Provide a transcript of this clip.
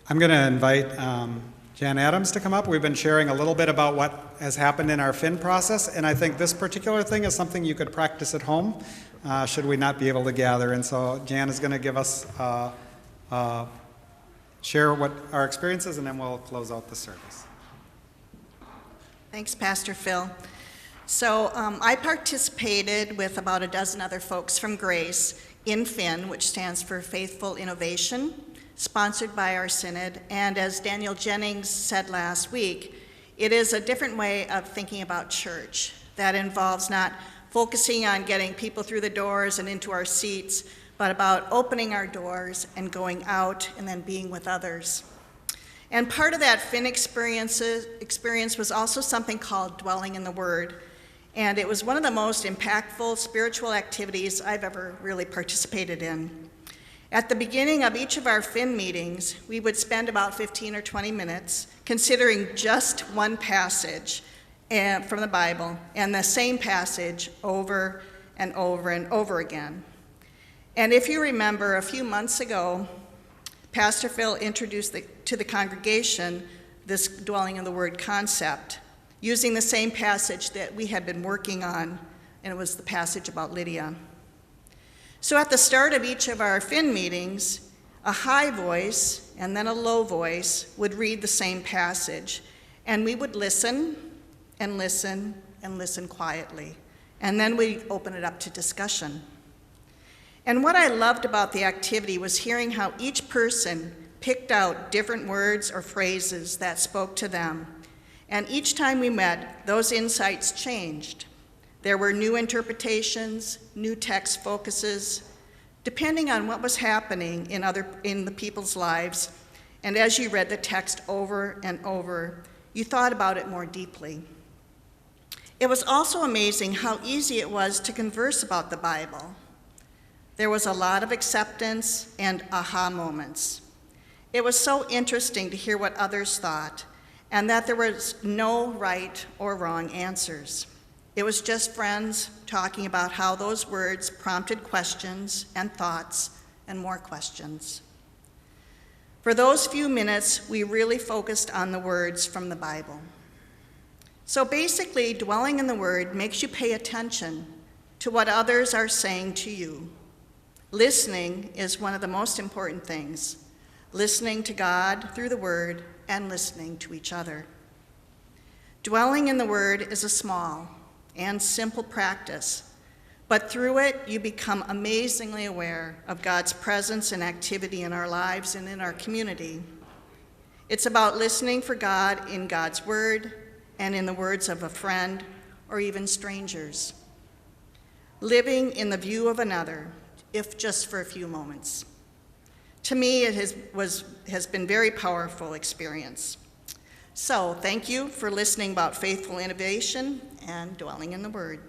I'm going to invite Jan Adams to come up. We've been sharing a little bit about what has happened in our Finn process, and I think this particular thing is something you could practice at home should we not be able to gather. And so Jan is going to give us, share what our experience is, and then we'll close out the service. Thanks, Pastor Phil. So I participated with about a dozen other folks from Grace in Finn, which stands for Faithful Innovation, sponsored by our synod. And as Daniel Jennings said last week, it is a different way of thinking about church that involves not focusing on getting people through the doors and into our seats, but about opening our doors and going out and then being with others. And part of that Finn experience was also something called Dwelling in the Word. And it was one of the most impactful spiritual activities I've ever really participated in. At the beginning of each of our Finn meetings, we would spend about 15 or 20 minutes considering just one passage from the Bible, and the same passage over and over and over again. And if you remember, a few months ago, Pastor Phil introduced to the congregation this Dwelling in the Word concept, using the same passage that we had been working on, and it was the passage about Lydia. So at the start of each of our Finn meetings, a high voice and then a low voice would read the same passage, and we would listen and listen and listen quietly, and then we'd open it up to discussion. And what I loved about the activity was hearing how each person picked out different words or phrases that spoke to them, and each time we met, those insights changed. There were new interpretations, new text focuses, depending on what was happening in the people's lives. And as you read the text over and over, you thought about it more deeply. It was also amazing how easy it was to converse about the Bible. There was a lot of acceptance and aha moments. It was so interesting to hear what others thought, and that there was no right or wrong answers. It was just friends talking about how those words prompted questions and thoughts and more questions. For those few minutes, we really focused on the words from the Bible. So basically, dwelling in the Word makes you pay attention to what others are saying to you. Listening is one of the most important things. Listening to God through the Word and listening to each other. Dwelling in the Word is a small and simple practice, but through it, you become amazingly aware of God's presence and activity in our lives and in our community. It's about listening for God in God's Word and in the words of a friend or even strangers. Living in the view of another, if just for a few moments. To me, it has been a very powerful experience. So thank you for listening about faithful innovation and dwelling in the Word.